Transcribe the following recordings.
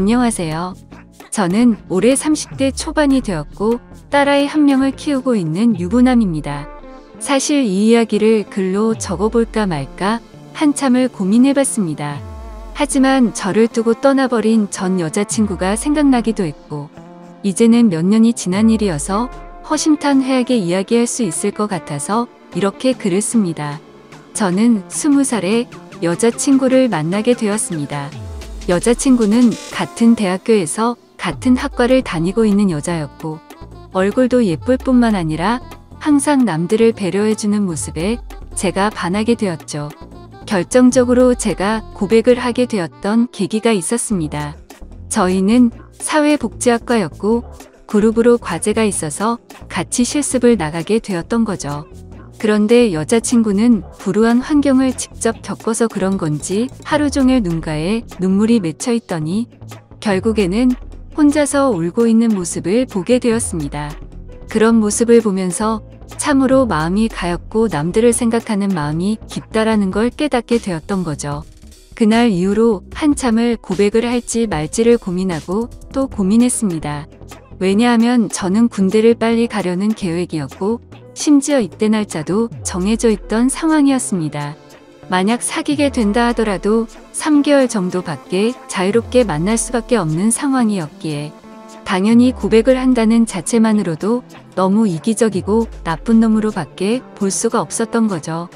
안녕하세요. 저는 올해 30대 초반이 되었고 딸아이 한 명을 키우고 있는 유부남입니다. 사실 이 이야기를 글로 적어볼까 말까 한참을 고민해봤습니다. 하지만 저를 두고 떠나버린 전 여자친구가 생각나기도 했고 이제는 몇 년이 지난 일이어서 허심탄회하게 이야기할 수 있을 것 같아서 이렇게 글을 씁니다. 저는 20살에 여자친구를 만나게 되었습니다. 여자친구는 같은 대학교에서 같은 학과를 다니고 있는 여자였고 얼굴도 예쁠 뿐만 아니라 항상 남들을 배려해주는 모습에 제가 반하게 되었죠. 결정적으로 제가 고백을 하게 되었던 계기가 있었습니다. 저희는 사회복지학과였고 그룹으로 과제가 있어서 같이 실습을 나가게 되었던 거죠. 그런데 여자친구는 불우한 환경을 직접 겪어서 그런 건지 하루 종일 눈가에 눈물이 맺혀 있더니 결국에는 혼자서 울고 있는 모습을 보게 되었습니다. 그런 모습을 보면서 참으로 마음이 가엽고 남들을 생각하는 마음이 깊다라는 걸 깨닫게 되었던 거죠. 그날 이후로 한참을 고백을 할지 말지를 고민하고 또 고민했습니다. 왜냐하면 저는 군대를 빨리 가려는 계획이었고 심지어 입대 날짜도 정해져 있던 상황이었습니다. 만약 사귀게 된다 하더라도 3개월 정도밖에 자유롭게 만날 수밖에 없는 상황이었기에 당연히 고백을 한다는 자체만으로도 너무 이기적이고 나쁜 놈으로밖에 볼 수가 없었던 거죠.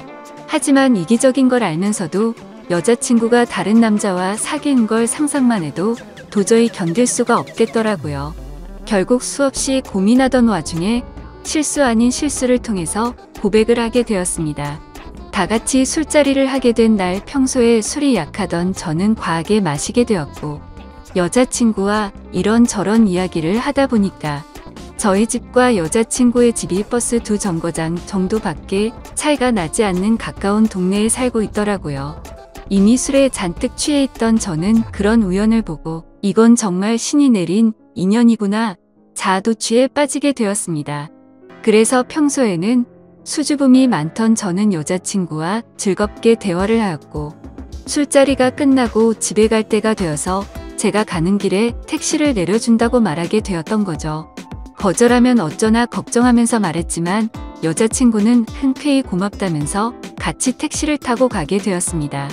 하지만 이기적인 걸 알면서도 여자친구가 다른 남자와 사귀는 걸 상상만 해도 도저히 견딜 수가 없겠더라고요. 결국 수없이 고민하던 와중에 실수 아닌 실수를 통해서 고백을 하게 되었습니다. 다 같이 술자리를 하게 된 날 평소에 술이 약하던 저는 과하게 마시게 되었고 여자친구와 이런저런 이야기를 하다 보니까 저희 집과 여자친구의 집이 버스 2정거장 정도밖에 차이가 나지 않는 가까운 동네에 살고 있더라고요. 이미 술에 잔뜩 취해 있던 저는 그런 우연을 보고 이건 정말 신이 내린 인연이구나 자아도취에 빠지게 되었습니다. 그래서 평소에는 수줍음이 많던 저는 여자친구와 즐겁게 대화를 하였고 술자리가 끝나고 집에 갈 때가 되어서 제가 가는 길에 택시를 내려준다고 말하게 되었던 거죠. 거절하면 어쩌나 걱정하면서 말했지만 여자친구는 흔쾌히 고맙다면서 같이 택시를 타고 가게 되었습니다.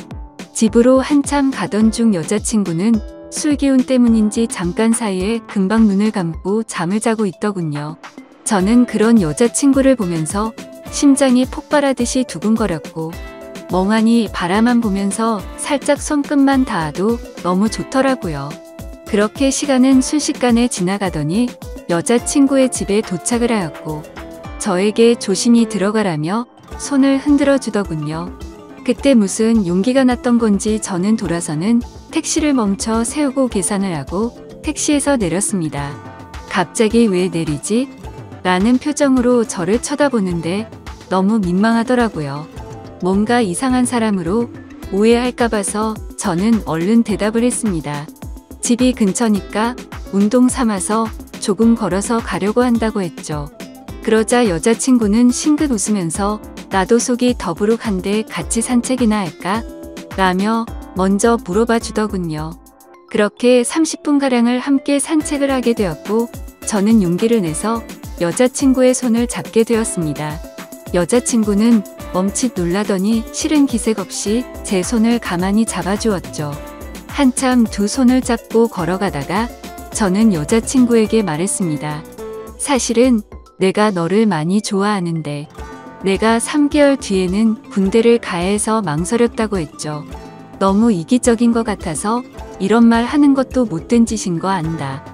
집으로 한참 가던 중 여자친구는 술 기운 때문인지 잠깐 사이에 금방 눈을 감고 잠을 자고 있더군요. 저는 그런 여자친구를 보면서 심장이 폭발하듯이 두근거렸고 멍하니 바라만 보면서 살짝 손끝만 닿아도 너무 좋더라고요. 그렇게 시간은 순식간에 지나가더니 여자친구의 집에 도착을 하였고 저에게 조심히 들어가라며 손을 흔들어 주더군요. 그때 무슨 용기가 났던 건지 저는 돌아서는 택시를 멈춰 세우고 계산을 하고 택시에서 내렸습니다. 갑자기 왜 내리지? 라는 표정으로 저를 쳐다보는데 너무 민망하더라고요. 뭔가 이상한 사람으로 오해할까 봐서 저는 얼른 대답을 했습니다. 집이 근처니까 운동 삼아서 조금 걸어서 가려고 한다고 했죠. 그러자 여자친구는 싱긋 웃으면서 나도 속이 더부룩한데 같이 산책이나 할까? 라며 먼저 물어봐 주더군요. 그렇게 30분가량을 함께 산책을 하게 되었고 저는 용기를 내서 여자친구의 손을 잡게 되었습니다. 여자친구는 멈칫 놀라더니 싫은 기색 없이 제 손을 가만히 잡아주었죠. 한참 두 손을 잡고 걸어가다가 저는 여자친구에게 말했습니다. 사실은 내가 너를 많이 좋아하는데 내가 3개월 뒤에는 군대를 가야 해서 망설였다고 했죠. 너무 이기적인 것 같아서 이런 말 하는 것도 못된 짓인 거 안다.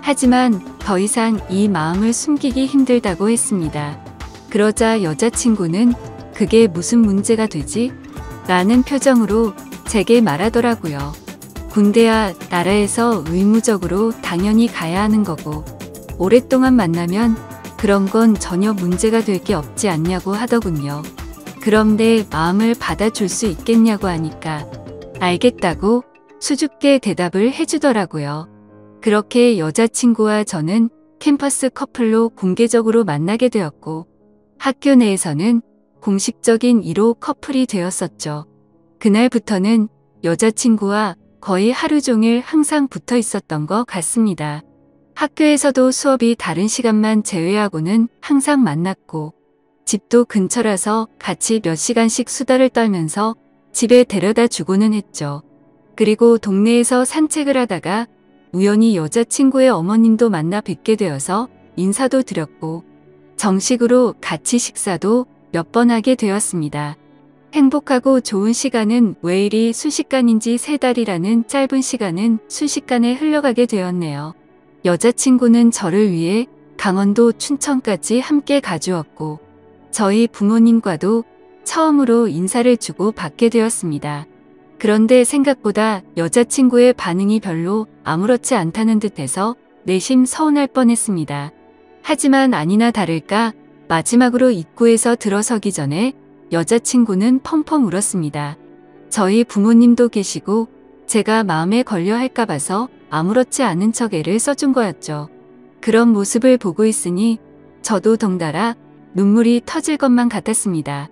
하지만 더 이상 이 마음을 숨기기 힘들다고 했습니다. 그러자 여자친구는 그게 무슨 문제가 되지? 라는 표정으로 제게 말하더라고요. 군대야 나라에서 의무적으로 당연히 가야 하는 거고 오랫동안 만나면 그런 건 전혀 문제가 될 게 없지 않냐고 하더군요. 그럼 내 마음을 받아줄 수 있겠냐고 하니까 알겠다고 수줍게 대답을 해주더라고요. 그렇게 여자친구와 저는 캠퍼스 커플로 공개적으로 만나게 되었고 학교 내에서는 공식적인 1호 커플이 되었었죠. 그날부터는 여자친구와 거의 하루 종일 항상 붙어 있었던 것 같습니다. 학교에서도 수업이 다른 시간만 제외하고는 항상 만났고 집도 근처라서 같이 몇 시간씩 수다를 떨면서 집에 데려다 주고는 했죠. 그리고 동네에서 산책을 하다가 우연히 여자친구의 어머님도 만나 뵙게 되어서 인사도 드렸고 정식으로 같이 식사도 몇 번 하게 되었습니다. 행복하고 좋은 시간은 왜 이리 순식간인지 3달이라는 짧은 시간은 순식간에 흘러가게 되었네요. 여자친구는 저를 위해 강원도 춘천까지 함께 가주었고 저희 부모님과도 처음으로 인사를 주고 받게 되었습니다. 그런데 생각보다 여자친구의 반응이 별로 아무렇지 않다는 듯해서 내심 서운할 뻔했습니다. 하지만 아니나 다를까 마지막으로 입구에서 들어서기 전에 여자친구는 펑펑 울었습니다. 저희 부모님도 계시고 제가 마음에 걸려 할까 봐서 아무렇지 않은 척 애를 써준 거였죠. 그런 모습을 보고 있으니 저도 덩달아 눈물이 터질 것만 같았습니다.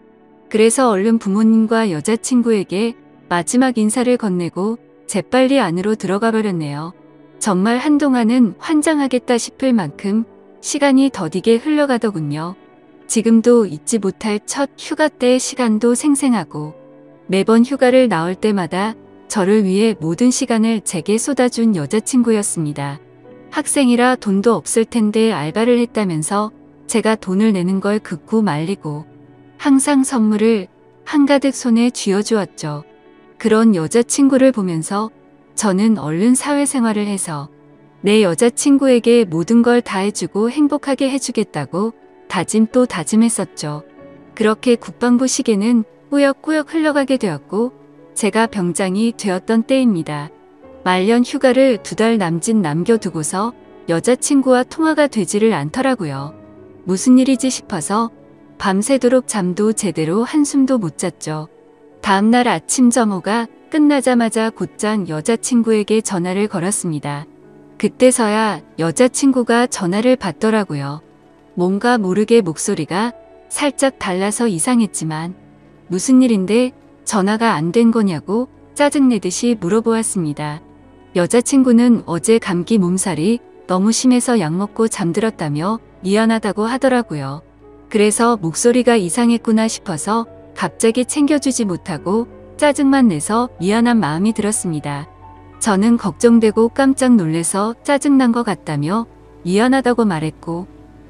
그래서 얼른 부모님과 여자친구에게 마지막 인사를 건네고 재빨리 안으로 들어가 버렸네요. 정말 한동안은 환장하겠다 싶을 만큼 시간이 더디게 흘러가더군요. 지금도 잊지 못할 첫 휴가 때의 시간도 생생하고 매번 휴가를 나올 때마다 저를 위해 모든 시간을 제게 쏟아준 여자친구였습니다. 학생이라 돈도 없을 텐데 알바를 했다면서 제가 돈을 내는 걸 극구 말리고 항상 선물을 한가득 손에 쥐어주었죠. 그런 여자친구를 보면서 저는 얼른 사회생활을 해서 내 여자친구에게 모든 걸 다 해주고 행복하게 해주겠다고 다짐 또 다짐했었죠. 그렇게 국방부 시계는 꾸역꾸역 흘러가게 되었고 제가 병장이 되었던 때입니다. 말년 휴가를 2달 남짓 남겨두고서 여자친구와 통화가 되지를 않더라고요. 무슨 일이지 싶어서 밤새도록 잠도 제대로 한숨도 못 잤죠. 다음날 아침 점호가 끝나자마자 곧장 여자친구에게 전화를 걸었습니다. 그때서야 여자친구가 전화를 받더라고요. 뭔가 모르게 목소리가 살짝 달라서 이상했지만 무슨 일인데 전화가 안 된 거냐고 짜증내듯이 물어보았습니다. 여자친구는 어제 감기 몸살이 너무 심해서 약 먹고 잠들었다며 미안하다고 하더라고요. 그래서 목소리가 이상했구나 싶어서 갑자기 챙겨주지 못하고 짜증만 내서 미안한 마음이 들었습니다. 저는 걱정되고 깜짝 놀래서 짜증난 것 같다며 미안하다고 말했고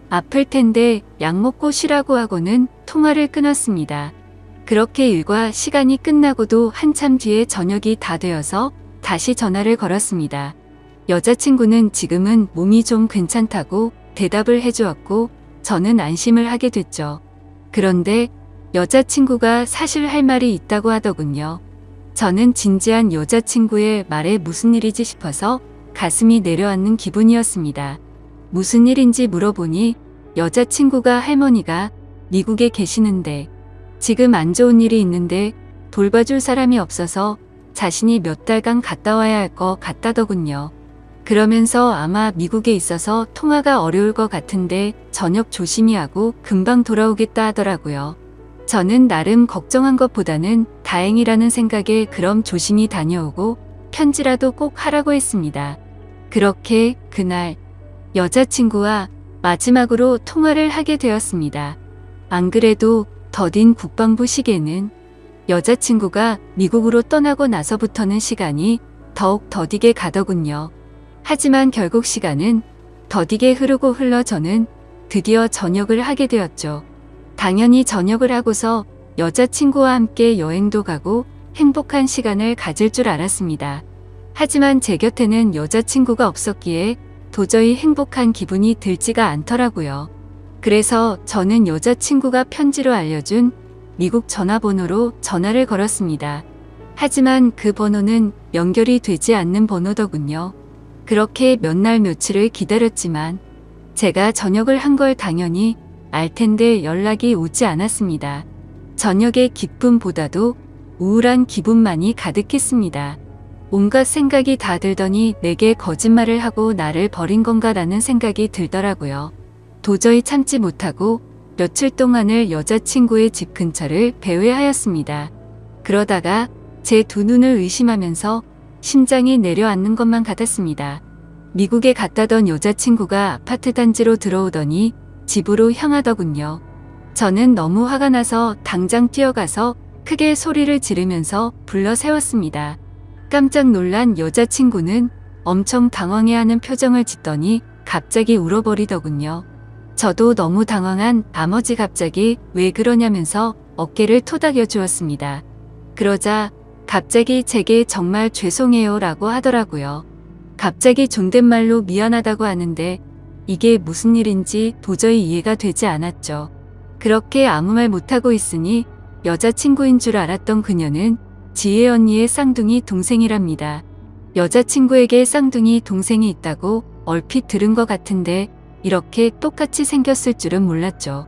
아플 텐데 약 먹고 쉬라고 하고는 통화를 끊었습니다. 그렇게 일과 시간이 끝나고도 한참 뒤에 저녁이 다 되어서 다시 전화를 걸었습니다. 여자친구는 지금은 몸이 좀 괜찮다고 대답을 해주었고 저는 안심을 하게 됐죠. 그런데 여자친구가 사실 할 말이 있다고 하더군요. 저는 진지한 여자친구의 말에 무슨 일이지 싶어서 가슴이 내려앉는 기분이었습니다. 무슨 일인지 물어보니 여자친구가 할머니가 미국에 계시는데 지금 안 좋은 일이 있는데 돌봐줄 사람이 없어서 자신이 몇 달간 갔다 와야 할 것 같다더군요. 그러면서 아마 미국에 있어서 통화가 어려울 것 같은데 저녁 조심히 하고 금방 돌아오겠다 하더라고요. 저는 나름 걱정한 것보다는 다행이라는 생각에 그럼 조심히 다녀오고 편지라도 꼭 하라고 했습니다. 그렇게 그날 여자친구와 마지막으로 통화를 하게 되었습니다. 안 그래도 더딘 국방부 시계는 여자친구가 미국으로 떠나고 나서부터는 시간이 더욱 더디게 가더군요. 하지만 결국 시간은 더디게 흐르고 흘러 저는 드디어 전역을 하게 되었죠. 당연히 전역을 하고서 여자친구와 함께 여행도 가고 행복한 시간을 가질 줄 알았습니다. 하지만 제 곁에는 여자친구가 없었기에 도저히 행복한 기분이 들지가 않더라고요. 그래서 저는 여자친구가 편지로 알려준 미국 전화번호로 전화를 걸었습니다. 하지만 그 번호는 연결이 되지 않는 번호더군요. 그렇게 몇 날 며칠을 기다렸지만 제가 전역을 한 걸 당연히 알 텐데 연락이 오지 않았습니다. 저녁의 기쁨보다도 우울한 기분만이 가득했습니다. 온갖 생각이 다 들더니 내게 거짓말을 하고 나를 버린 건가라는 생각이 들더라고요. 도저히 참지 못하고 며칠 동안을 여자친구의 집 근처를 배회하였습니다. 그러다가 제 두 눈을 의심하면서 심장이 내려앉는 것만 같았습니다. 미국에 갔다던 여자친구가 아파트 단지로 들어오더니 집으로 향하더군요. 저는 너무 화가 나서 당장 뛰어가서 크게 소리를 지르면서 불러 세웠습니다. 깜짝 놀란 여자친구는 엄청 당황해하는 표정을 짓더니 갑자기 울어버리더군요. 저도 너무 당황한 나머지 갑자기 왜 그러냐면서 어깨를 토닥여 주었습니다. 그러자 갑자기 제게 정말 죄송해요 라고 하더라고요. 갑자기 존댓말로 미안하다고 하는데 이게 무슨 일인지 도저히 이해가 되지 않았죠. 그렇게 아무 말 못하고 있으니 여자친구인 줄 알았던 그녀는 지혜 언니의 쌍둥이 동생이랍니다. 여자친구에게 쌍둥이 동생이 있다고 얼핏 들은 것 같은데 이렇게 똑같이 생겼을 줄은 몰랐죠.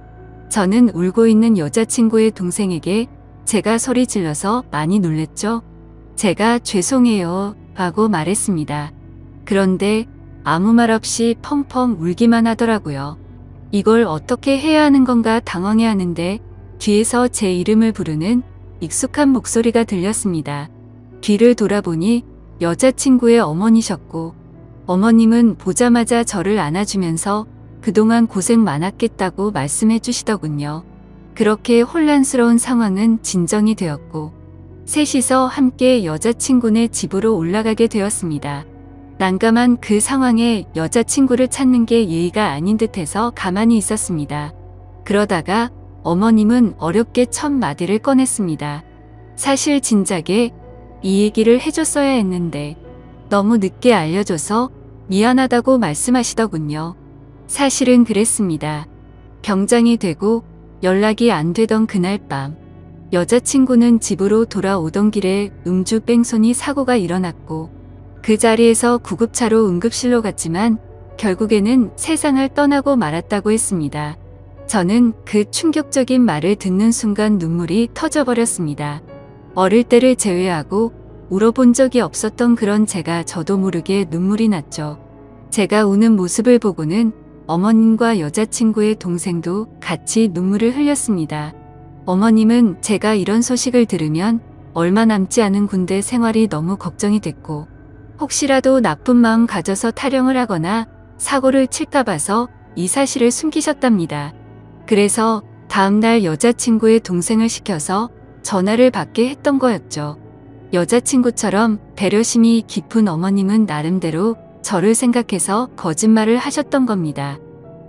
저는 울고 있는 여자친구의 동생에게 제가 소리 질러서 많이 놀랬죠. 제가 죄송해요 하고 말했습니다. 그런데 아무 말 없이 펑펑 울기만 하더라고요. 이걸 어떻게 해야 하는 건가 당황해하는데 뒤에서 제 이름을 부르는 익숙한 목소리가 들렸습니다. 뒤를 돌아보니 여자친구의 어머니셨고 어머님은 보자마자 저를 안아주면서 그동안 고생 많았겠다고 말씀해 주시더군요. 그렇게 혼란스러운 상황은 진정이 되었고 셋이서 함께 여자친구네 집으로 올라가게 되었습니다. 난감한 그 상황에 여자친구를 찾는 게 예의가 아닌 듯해서 가만히 있었습니다. 그러다가 어머님은 어렵게 첫 마디를 꺼냈습니다. 사실 진작에 이 얘기를 해줬어야 했는데 너무 늦게 알려줘서 미안하다고 말씀하시더군요. 사실은 그랬습니다. 병장이 되고 연락이 안 되던 그날 밤 여자친구는 집으로 돌아오던 길에 음주 뺑소니 사고가 일어났고 그 자리에서 구급차로 응급실로 갔지만 결국에는 세상을 떠나고 말았다고 했습니다. 저는 그 충격적인 말을 듣는 순간 눈물이 터져버렸습니다. 어릴 때를 제외하고 울어본 적이 없었던 그런 제가 저도 모르게 눈물이 났죠. 제가 우는 모습을 보고는 어머님과 여자친구의 동생도 같이 눈물을 흘렸습니다. 어머님은 제가 이런 소식을 들으면 얼마 남지 않은 군대 생활이 너무 걱정이 됐고 혹시라도 나쁜 마음 가져서 타령을 하거나 사고를 칠까 봐서 이 사실을 숨기셨답니다. 그래서 다음날 여자친구의 동생을 시켜서 전화를 받게 했던 거였죠. 여자친구처럼 배려심이 깊은 어머님은 나름대로 저를 생각해서 거짓말을 하셨던 겁니다.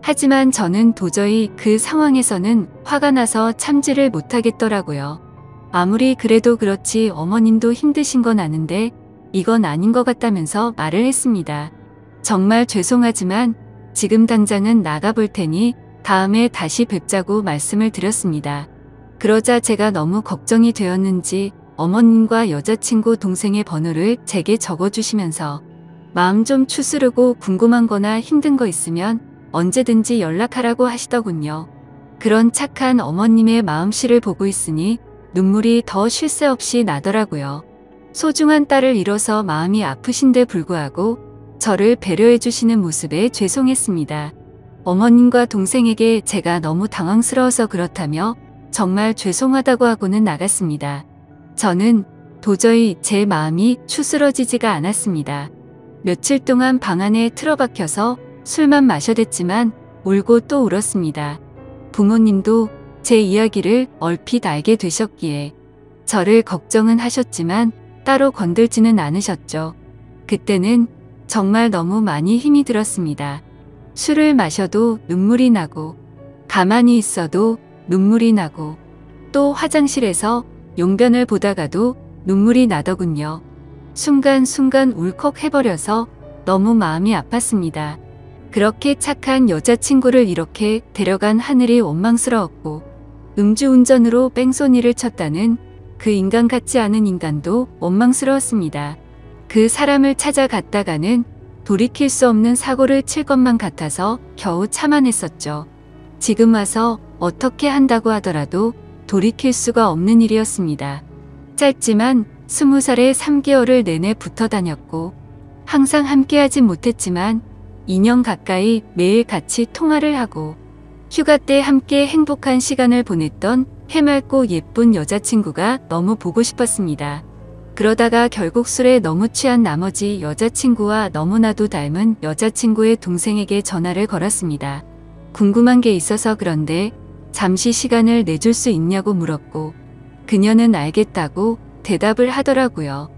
하지만 저는 도저히 그 상황에서는 화가 나서 참지를 못하겠더라고요. 아무리 그래도 그렇지 어머님도 힘드신 건 아는데 이건 아닌 것 같다면서 말을 했습니다. 정말 죄송하지만 지금 당장은 나가볼 테니 다음에 다시 뵙자고 말씀을 드렸습니다. 그러자 제가 너무 걱정이 되었는지 어머님과 여자친구 동생의 번호를 제게 적어주시면서 마음 좀 추스르고 궁금한 거나 힘든 거 있으면 언제든지 연락하라고 하시더군요. 그런 착한 어머님의 마음씨를 보고 있으니 눈물이 더 쉴 새 없이 나더라고요. 소중한 딸을 잃어서 마음이 아프신데 불구하고 저를 배려해 주시는 모습에 죄송했습니다. 어머님과 동생에게 제가 너무 당황스러워서 그렇다며 정말 죄송하다고 하고는 나갔습니다. 저는 도저히 제 마음이 추스러지지가 않았습니다. 며칠 동안 방 안에 틀어박혀서 술만 마셔댔지만 울고 또 울었습니다. 부모님도 제 이야기를 얼핏 알게 되셨기에 저를 걱정은 하셨지만 따로 건들지는 않으셨죠. 그때는 정말 너무 많이 힘이 들었습니다. 술을 마셔도 눈물이 나고 가만히 있어도 눈물이 나고 또 화장실에서 용변을 보다가도 눈물이 나더군요. 순간순간 울컥해버려서 너무 마음이 아팠습니다. 그렇게 착한 여자친구를 이렇게 데려간 하늘이 원망스러웠고 음주운전으로 뺑소니를 쳤다는 그 인간 같지 않은 인간도 원망스러웠습니다. 그 사람을 찾아갔다가는 돌이킬 수 없는 사고를 칠 것만 같아서 겨우 참아냈었죠. 지금 와서 어떻게 한다고 하더라도 돌이킬 수가 없는 일이었습니다. 짧지만 20살에 3개월을 내내 붙어 다녔고 항상 함께하진 못했지만 2년 가까이 매일 같이 통화를 하고 휴가 때 함께 행복한 시간을 보냈던 해맑고 예쁜 여자친구가 너무 보고 싶었습니다. 그러다가 결국 술에 너무 취한 나머지 여자친구와 너무나도 닮은 여자친구의 동생에게 전화를 걸었습니다. 궁금한 게 있어서 그런데 잠시 시간을 내줄 수 있냐고 물었고 그녀는 알겠다고 대답을 하더라고요.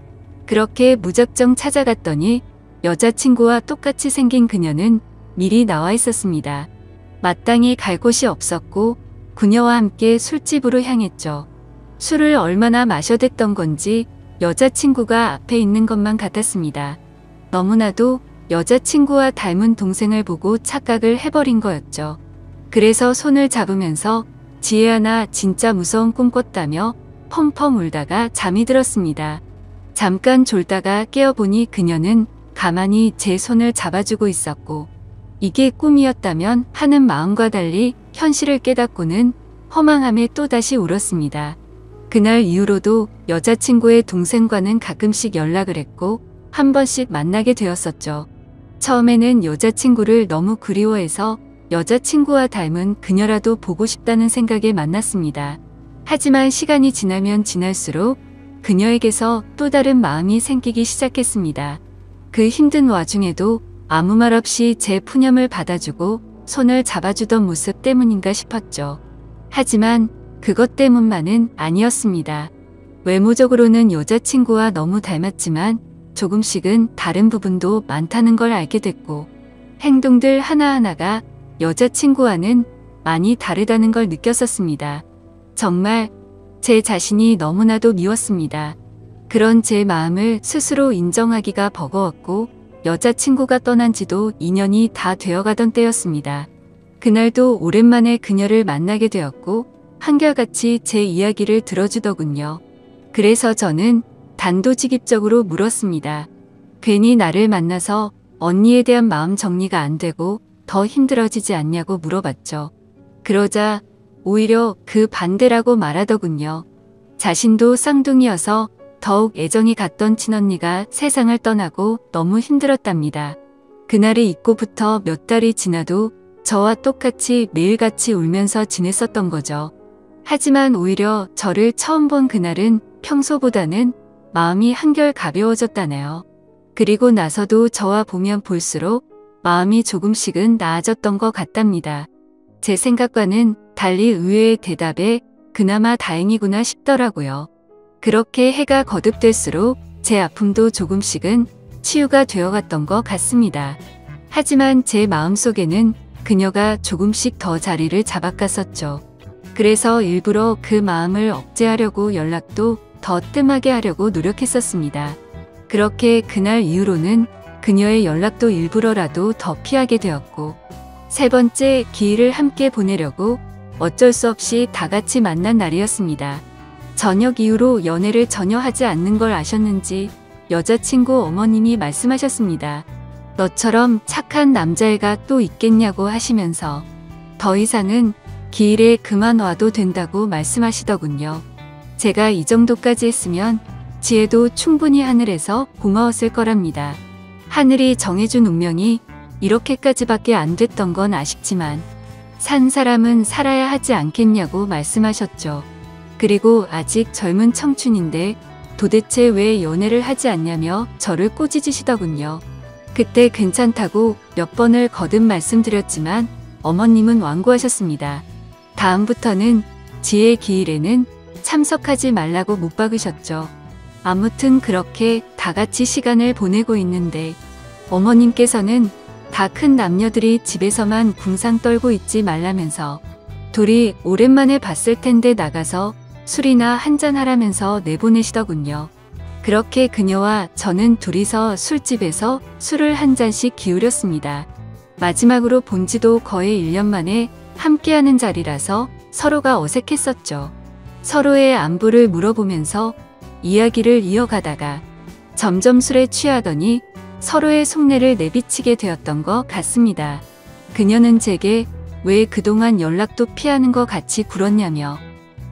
그렇게 무작정 찾아갔더니 여자친구와 똑같이 생긴 그녀는 미리 나와 있었습니다. 마땅히 갈 곳이 없었고 그녀와 함께 술집으로 향했죠. 술을 얼마나 마셔댔던 건지 여자친구가 앞에 있는 것만 같았습니다. 너무나도 여자친구와 닮은 동생을 보고 착각을 해버린 거였죠. 그래서 손을 잡으면서 지혜야 나 진짜 무서운 꿈 꿨다며 펑펑 울다가 잠이 들었습니다. 잠깐 졸다가 깨어보니 그녀는 가만히 제 손을 잡아주고 있었고 이게 꿈이었다면 하는 마음과 달리 현실을 깨닫고는 허망함에 또다시 울었습니다. 그날 이후로도 여자친구의 동생과는 가끔씩 연락을 했고 한 번씩 만나게 되었었죠. 처음에는 여자친구를 너무 그리워해서 여자친구와 닮은 그녀라도 보고 싶다는 생각에 만났습니다. 하지만 시간이 지나면 지날수록 그녀에게서 또 다른 마음이 생기기 시작했습니다. 그 힘든 와중에도 아무 말 없이 제 푸념을 받아주고 손을 잡아주던 모습 때문인가 싶었죠. 하지만 그것 때문만은 아니었습니다. 외모적으로는 여자친구와 너무 닮았지만 조금씩은 다른 부분도 많다는 걸 알게 됐고 행동들 하나하나가 여자친구와는 많이 다르다는 걸 느꼈었습니다. 정말 제 자신이 너무나도 미웠습니다. 그런 제 마음을 스스로 인정하기가 버거웠고 여자친구가 떠난 지도 2년이 다 되어가던 때였습니다. 그날도 오랜만에 그녀를 만나게 되었고 한결같이 제 이야기를 들어주더군요. 그래서 저는 단도직입적으로 물었습니다. 괜히 나를 만나서 언니에 대한 마음 정리가 안 되고 더 힘들어지지 않냐고 물어봤죠. 그러자 오히려 그 반대라고 말하더군요. 자신도 쌍둥이여서 더욱 애정이 갔던 친언니가 세상을 떠나고 너무 힘들었답니다. 그날을 잊고부터 몇 달이 지나도 저와 똑같이 매일같이 울면서 지냈었던 거죠. 하지만 오히려 저를 처음 본 그날은 평소보다는 마음이 한결 가벼워졌다네요. 그리고 나서도 저와 보면 볼수록 마음이 조금씩은 나아졌던 것 같답니다. 제 생각과는 달리 의외의 대답에 그나마 다행이구나 싶더라고요. 그렇게 해가 거듭될수록 제 아픔도 조금씩은 치유가 되어갔던 것 같습니다. 하지만 제 마음속에는 그녀가 조금씩 더 자리를 잡아갔었죠. 그래서 일부러 그 마음을 억제하려고 연락도 더 뜸하게 하려고 노력했었습니다. 그렇게 그날 이후로는 그녀의 연락도 일부러라도 더 피하게 되었고 세 번째 기일을 함께 보내려고 어쩔 수 없이 다 같이 만난 날이었습니다. 저녁 이후로 연애를 전혀 하지 않는 걸 아셨는지 여자친구 어머님이 말씀하셨습니다. 너처럼 착한 남자애가 또 있겠냐고 하시면서 더 이상은 기일에 그만 와도 된다고 말씀하시더군요. 제가 이 정도까지 했으면 지혜도 충분히 하늘에서 고마웠을 거랍니다. 하늘이 정해준 운명이 이렇게까지밖에 안 됐던 건 아쉽지만 산 사람은 살아야 하지 않겠냐고 말씀하셨죠. 그리고 아직 젊은 청춘인데 도대체 왜 연애를 하지 않냐며 저를 꼬지지시더군요. 그때 괜찮다고 몇 번을 거듭 말씀드렸지만 어머님은 완고하셨습니다. 다음부터는 지혜 기일에는 참석하지 말라고 못 박으셨죠. 아무튼 그렇게 다 같이 시간을 보내고 있는데 어머님께서는 다 큰 남녀들이 집에서만 궁상 떨고 있지 말라면서 둘이 오랜만에 봤을 텐데 나가서 술이나 한잔하라면서 내보내시더군요. 그렇게 그녀와 저는 둘이서 술집에서 술을 한 잔씩 기울였습니다. 마지막으로 본 지도 거의 1년 만에 함께하는 자리라서 서로가 어색했었죠. 서로의 안부를 물어보면서 이야기를 이어가다가 점점 술에 취하더니 서로의 속내를 내비치게 되었던 것 같습니다. 그녀는 제게 왜 그동안 연락도 피하는 것 같이 굴었냐며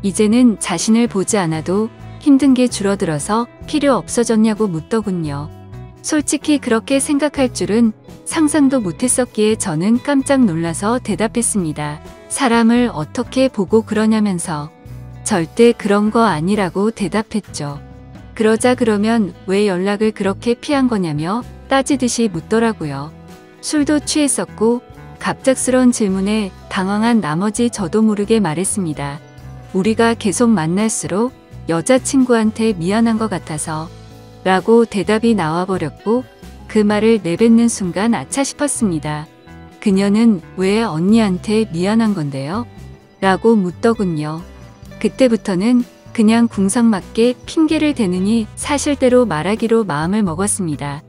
이제는 자신을 보지 않아도 힘든 게 줄어들어서 필요 없어졌냐고 묻더군요. 솔직히 그렇게 생각할 줄은 상상도 못했었기에 저는 깜짝 놀라서 대답했습니다. 사람을 어떻게 보고 그러냐면서 절대 그런 거 아니라고 대답했죠. 그러자 그러면 왜 연락을 그렇게 피한 거냐며 따지듯이 묻더라고요. 술도 취했었고 갑작스러운 질문에 당황한 나머지 저도 모르게 말했습니다. 우리가 계속 만날수록 여자친구한테 미안한 것 같아서 라고 대답이 나와버렸고 그 말을 내뱉는 순간 아차 싶었습니다. 그녀는 왜 언니한테 미안한 건데요? 라고 묻더군요. 그때부터는 그냥 궁상맞게 핑계를 대느니 사실대로 말하기로 마음을 먹었습니다.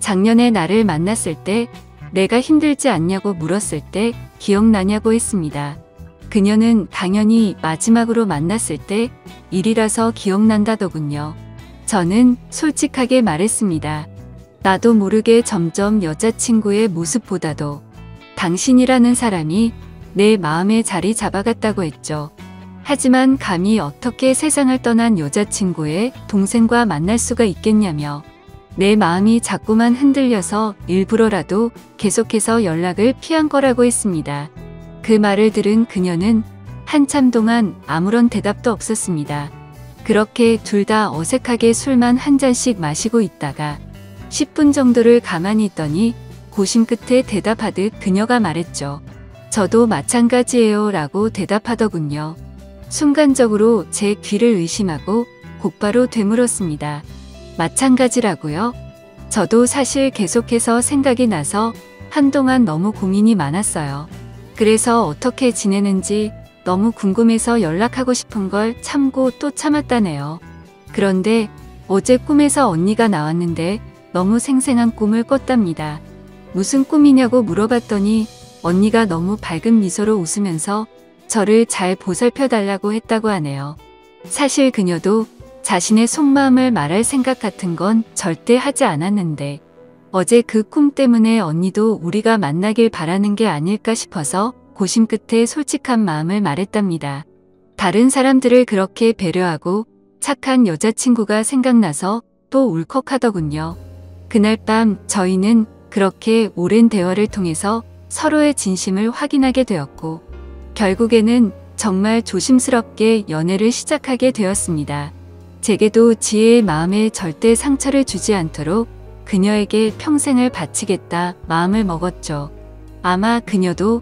작년에 나를 만났을 때 내가 힘들지 않냐고 물었을 때 기억나냐고 했습니다. 그녀는 당연히 마지막으로 만났을 때 일이라서 기억난다더군요. 저는 솔직하게 말했습니다. 나도 모르게 점점 여자친구의 모습보다도 당신이라는 사람이 내 마음에 자리 잡아갔다고 했죠. 하지만 감히 어떻게 세상을 떠난 여자친구의 동생과 만날 수가 있겠냐며 내 마음이 자꾸만 흔들려서 일부러라도 계속해서 연락을 피한 거라고 했습니다. 그 말을 들은 그녀는 한참 동안 아무런 대답도 없었습니다. 그렇게 둘 다 어색하게 술만 한 잔씩 마시고 있다가 10분 정도를 가만히 있더니 고심 끝에 대답하듯 그녀가 말했죠. 저도 마찬가지예요 라고 대답하더군요. 순간적으로 제 귀를 의심하고 곧바로 되물었습니다. 마찬가지라고요? 저도 사실 계속해서 생각이 나서 한동안 너무 고민이 많았어요. 그래서 어떻게 지내는지 너무 궁금해서 연락하고 싶은 걸 참고 또 참았다네요. 그런데 어제 꿈에서 언니가 나왔는데 너무 생생한 꿈을 꿨답니다. 무슨 꿈이냐고 물어봤더니 언니가 너무 밝은 미소로 웃으면서 저를 잘 보살펴달라고 했다고 하네요. 사실 그녀도 자신의 속마음을 말할 생각 같은 건 절대 하지 않았는데 어제 그 꿈 때문에 언니도 우리가 만나길 바라는 게 아닐까 싶어서 고심 끝에 솔직한 마음을 말했답니다. 다른 사람들을 그렇게 배려하고 착한 여자친구가 생각나서 또 울컥하더군요. 그날 밤 저희는 그렇게 오랜 대화를 통해서 서로의 진심을 확인하게 되었고 결국에는 정말 조심스럽게 연애를 시작하게 되었습니다. 제게도 지혜의 마음에 절대 상처를 주지 않도록 그녀에게 평생을 바치겠다 마음을 먹었죠. 아마 그녀도